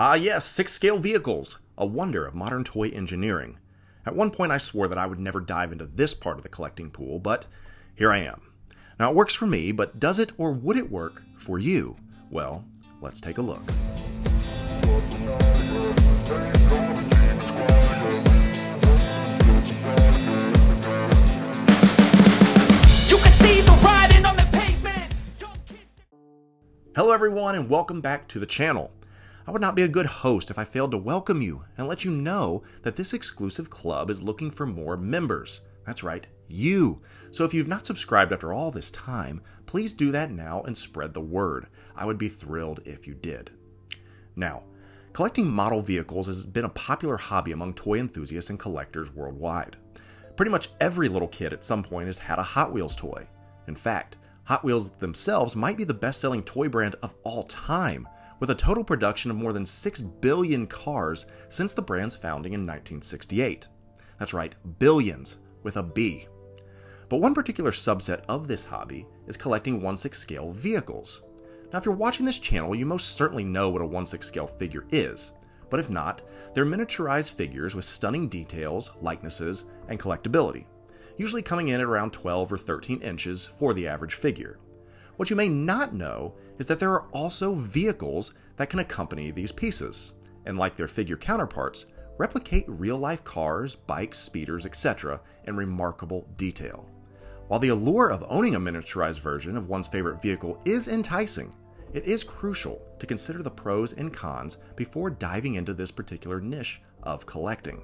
Ah yes, 6-scale vehicles, a wonder of modern toy engineering. At one point I swore that I would never dive into this part of the collecting pool, but here I am. Now it works for me, but does it or would it work for you? Well, let's take a look. Hello everyone and welcome back to the channel. I would not be a good host if I failed to welcome you and let you know that this exclusive club is looking for more members. That's right, you. So if you've not subscribed after all this time, please do that now and spread the word. I would be thrilled if you did. Now, collecting model vehicles has been a popular hobby among toy enthusiasts and collectors worldwide. Pretty much every little kid at some point has had a Hot Wheels toy. In fact, Hot Wheels themselves might be the best-selling toy brand of all time, with a total production of more than 6 billion cars since the brand's founding in 1968. That's right, billions, with a B. But one particular subset of this hobby is collecting 1/6 scale vehicles. Now if you're watching this channel, you most certainly know what a 1/6 scale figure is. But if not, they're miniaturized figures with stunning details, likenesses, and collectability, usually coming in at around 12 or 13 inches for the average figure. What you may not know is that there are also vehicles that can accompany these pieces, and like their figure counterparts, replicate real-life cars, bikes, speeders, etc. in remarkable detail. While the allure of owning a miniaturized version of one's favorite vehicle is enticing, it is crucial to consider the pros and cons before diving into this particular niche of collecting.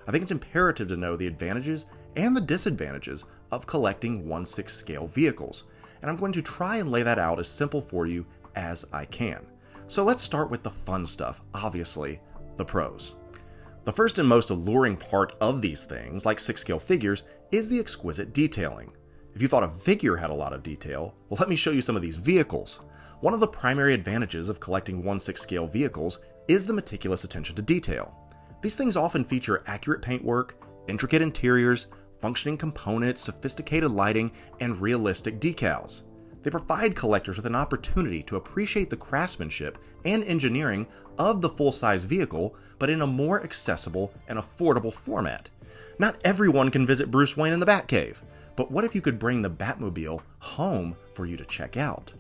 I think it's imperative to know the advantages and the disadvantages of collecting 1/6 scale vehicles, and I'm going to try and lay that out as simple for you as I can. So let's start with the fun stuff, obviously, the pros. The first and most alluring part of these things, like 6 scale figures, is the exquisite detailing. If you thought a figure had a lot of detail, well let me show you some of these vehicles. One of the primary advantages of collecting 1/6 scale vehicles is the meticulous attention to detail. These things often feature accurate paintwork, intricate interiors, functioning components, sophisticated lighting, and realistic decals. They provide collectors with an opportunity to appreciate the craftsmanship and engineering of the full-size vehicle, but in a more accessible and affordable format. Not everyone can visit Bruce Wayne in the Batcave, but what if you could bring the Batmobile home for you to check out?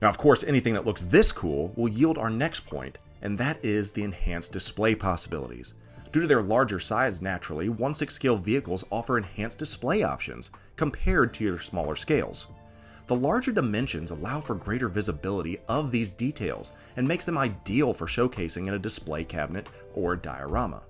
Now, of course, anything that looks this cool will yield our next point, and that is the enhanced display possibilities. Due to their larger size, naturally, 1/6 scale vehicles offer enhanced display options compared to your smaller scales. The larger dimensions allow for greater visibility of these details and makes them ideal for showcasing in a display cabinet or diorama.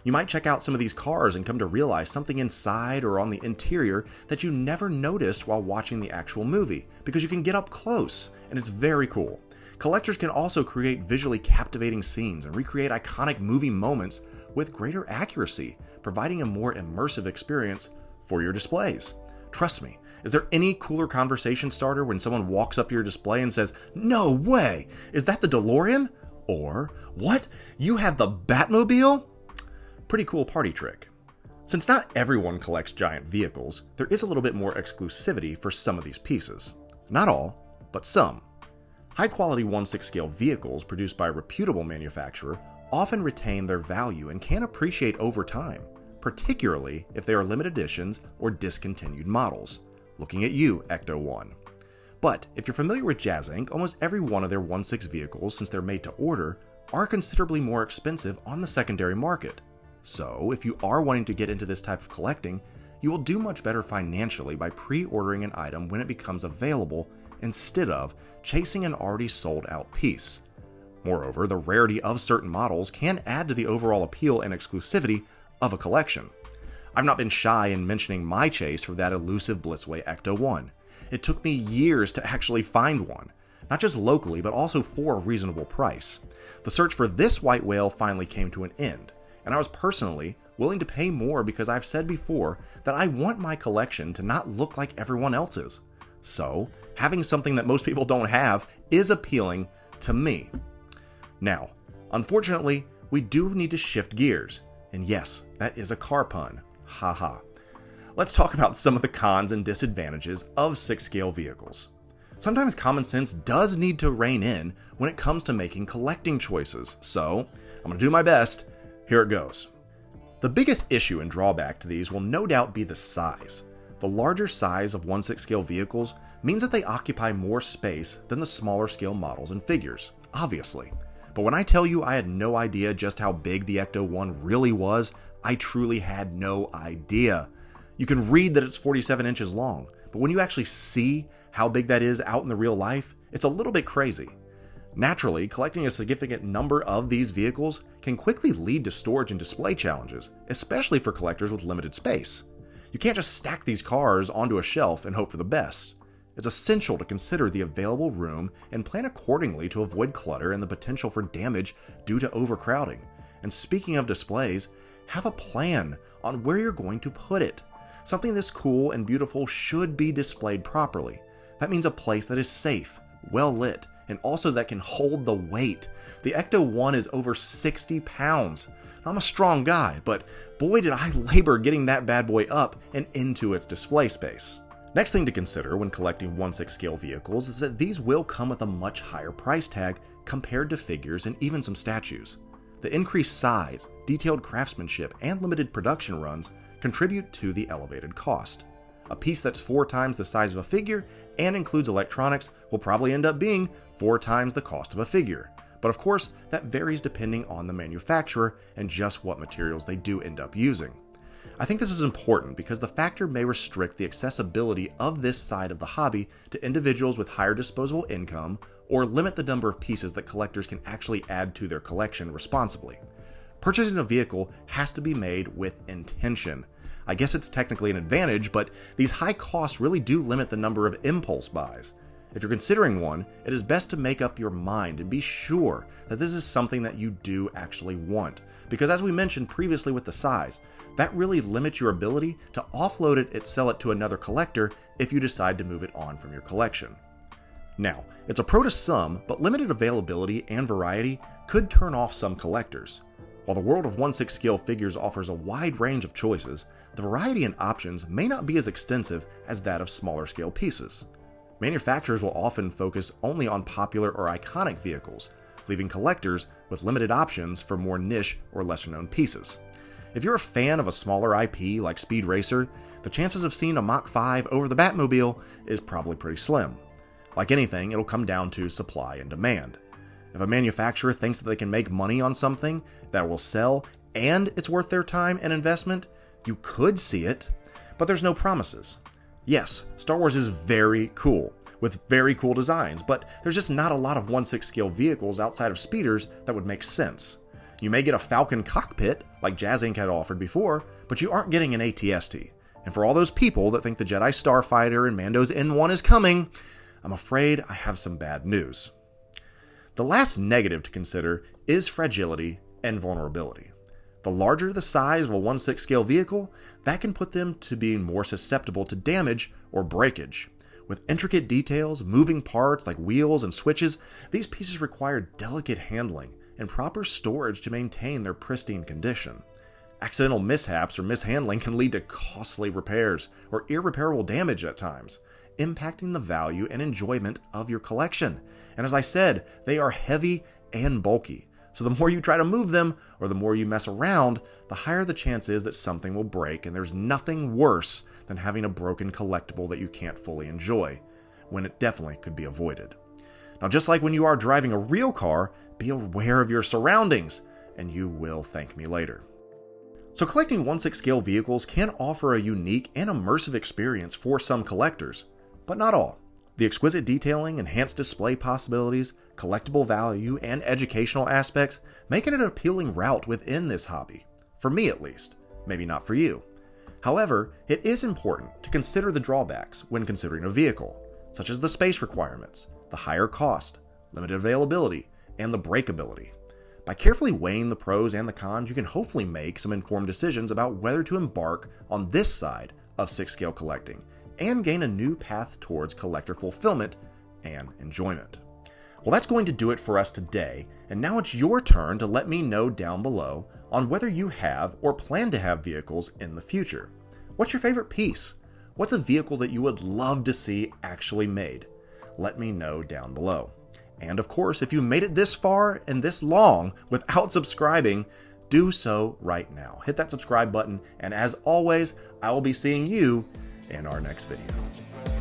You might check out some of these cars and come to realize something inside or on the interior that you never noticed while watching the actual movie, because you can get up close, and it's very cool. Collectors can also create visually captivating scenes and recreate iconic movie moments with greater accuracy, providing a more immersive experience for your displays. Trust me, is there any cooler conversation starter when someone walks up to your display and says, "No way! Is that the DeLorean?" Or, "What? You have the Batmobile?" Pretty cool party trick. Since not everyone collects giant vehicles, there is a little bit more exclusivity for some of these pieces. Not all, but some. High-quality 1/6 scale vehicles produced by a reputable manufacturer often retain their value and can appreciate over time, particularly if they are limited editions or discontinued models. Looking at you, Ecto-1. But if you're familiar with Jazz Inc., almost every one of their 1/6 vehicles, since they're made to order, are considerably more expensive on the secondary market. So if you are wanting to get into this type of collecting, you will do much better financially by pre-ordering an item when it becomes available instead of chasing an already sold out piece. Moreover, the rarity of certain models can add to the overall appeal and exclusivity of a collection. I've not been shy in mentioning my chase for that elusive Blitzway Ecto-1. It took me years to actually find one, not just locally but also for a reasonable price. The search for this white whale finally came to an end, and I was personally willing to pay more because I've said before that I want my collection to not look like everyone else's. So, having something that most people don't have is appealing to me. Now, unfortunately, we do need to shift gears, and yes, that is a car pun. Haha. Let's talk about some of the cons and disadvantages of 6 scale vehicles. Sometimes common sense does need to rein in when it comes to making collecting choices, so I'm going to do my best. Here it goes. The biggest issue and drawback to these will no doubt be the size. The larger size of 1/6 scale vehicles means that they occupy more space than the smaller scale models and figures, obviously. But when I tell you I had no idea just how big the Ecto-1 really was, I truly had no idea. You can read that it's 47 inches long, but when you actually see how big that is out in the real life, it's a little bit crazy. Naturally, collecting a significant number of these vehicles can quickly lead to storage and display challenges, especially for collectors with limited space. You can't just stack these cars onto a shelf and hope for the best. It's essential to consider the available room and plan accordingly to avoid clutter and the potential for damage due to overcrowding. And speaking of displays, have a plan on where you're going to put it. Something this cool and beautiful should be displayed properly. That means a place that is safe, well lit, and also that can hold the weight. The Ecto-1 is over 60 pounds. I'm a strong guy, but boy did I labor getting that bad boy up and into its display space. Next thing to consider when collecting 1/6 scale vehicles is that these will come with a much higher price tag compared to figures and even some statues. The increased size, detailed craftsmanship, and limited production runs contribute to the elevated cost. A piece that's 4 times the size of a figure and includes electronics will probably end up being 4 times the cost of a figure. But of course, that varies depending on the manufacturer and just what materials they do end up using. I think this is important because the factor may restrict the accessibility of this side of the hobby to individuals with higher disposable income or limit the number of pieces that collectors can actually add to their collection responsibly. Purchasing a vehicle has to be made with intention. I guess it's technically an advantage, but these high costs really do limit the number of impulse buys. If you're considering one, it is best to make up your mind and be sure that this is something that you do actually want. Because as we mentioned previously with the size, that really limits your ability to offload it and sell it to another collector if you decide to move it on from your collection. Now, it's a pro to some, but limited availability and variety could turn off some collectors. While the world of 1/6 scale figures offers a wide range of choices, the variety and options may not be as extensive as that of smaller scale pieces. Manufacturers will often focus only on popular or iconic vehicles, leaving collectors with limited options for more niche or lesser known pieces. If you're a fan of a smaller IP like Speed Racer, the chances of seeing a Mach 5 over the Batmobile is probably pretty slim. Like anything, it'll come down to supply and demand. If a manufacturer thinks that they can make money on something that will sell and it's worth their time and investment, you could see it, but there's no promises. Yes, Star Wars is very cool, with very cool designs, but there's just not a lot of 1/6 scale vehicles outside of speeders that would make sense. You may get a Falcon cockpit, like Jazz Inc. had offered before, but you aren't getting an AT-ST. And for all those people that think the Jedi Starfighter and Mando's N1 is coming, I'm afraid I have some bad news. The last negative to consider is fragility and vulnerability. The larger the size of a 1/6 scale vehicle, that can put them to being more susceptible to damage or breakage. With intricate details, moving parts like wheels and switches, these pieces require delicate handling and proper storage to maintain their pristine condition. Accidental mishaps or mishandling can lead to costly repairs or irreparable damage at times, impacting the value and enjoyment of your collection. And as I said, they are heavy and bulky. So the more you try to move them, or the more you mess around, the higher the chance is that something will break, and there's nothing worse than having a broken collectible that you can't fully enjoy, when it definitely could be avoided. Now, just like when you are driving a real car, be aware of your surroundings, and you will thank me later. So collecting 1/6 scale vehicles can offer a unique and immersive experience for some collectors, but not all. The exquisite detailing, enhanced display possibilities, collectible value, and educational aspects make it an appealing route within this hobby. For me at least, maybe not for you. However, it is important to consider the drawbacks when considering a vehicle, such as the space requirements, the higher cost, limited availability, and the breakability. By carefully weighing the pros and the cons, you can hopefully make some informed decisions about whether to embark on this side of 6 scale collecting and gain a new path towards collector fulfillment and enjoyment. Well, that's going to do it for us today, and now it's your turn to let me know down below on whether you have or plan to have vehicles in the future. What's your favorite piece? What's a vehicle that you would love to see actually made? let me know down below. And of course, if you made it this far and this long without subscribing, do so right now. Hit that subscribe button, and as always, I will be seeing you in our next video.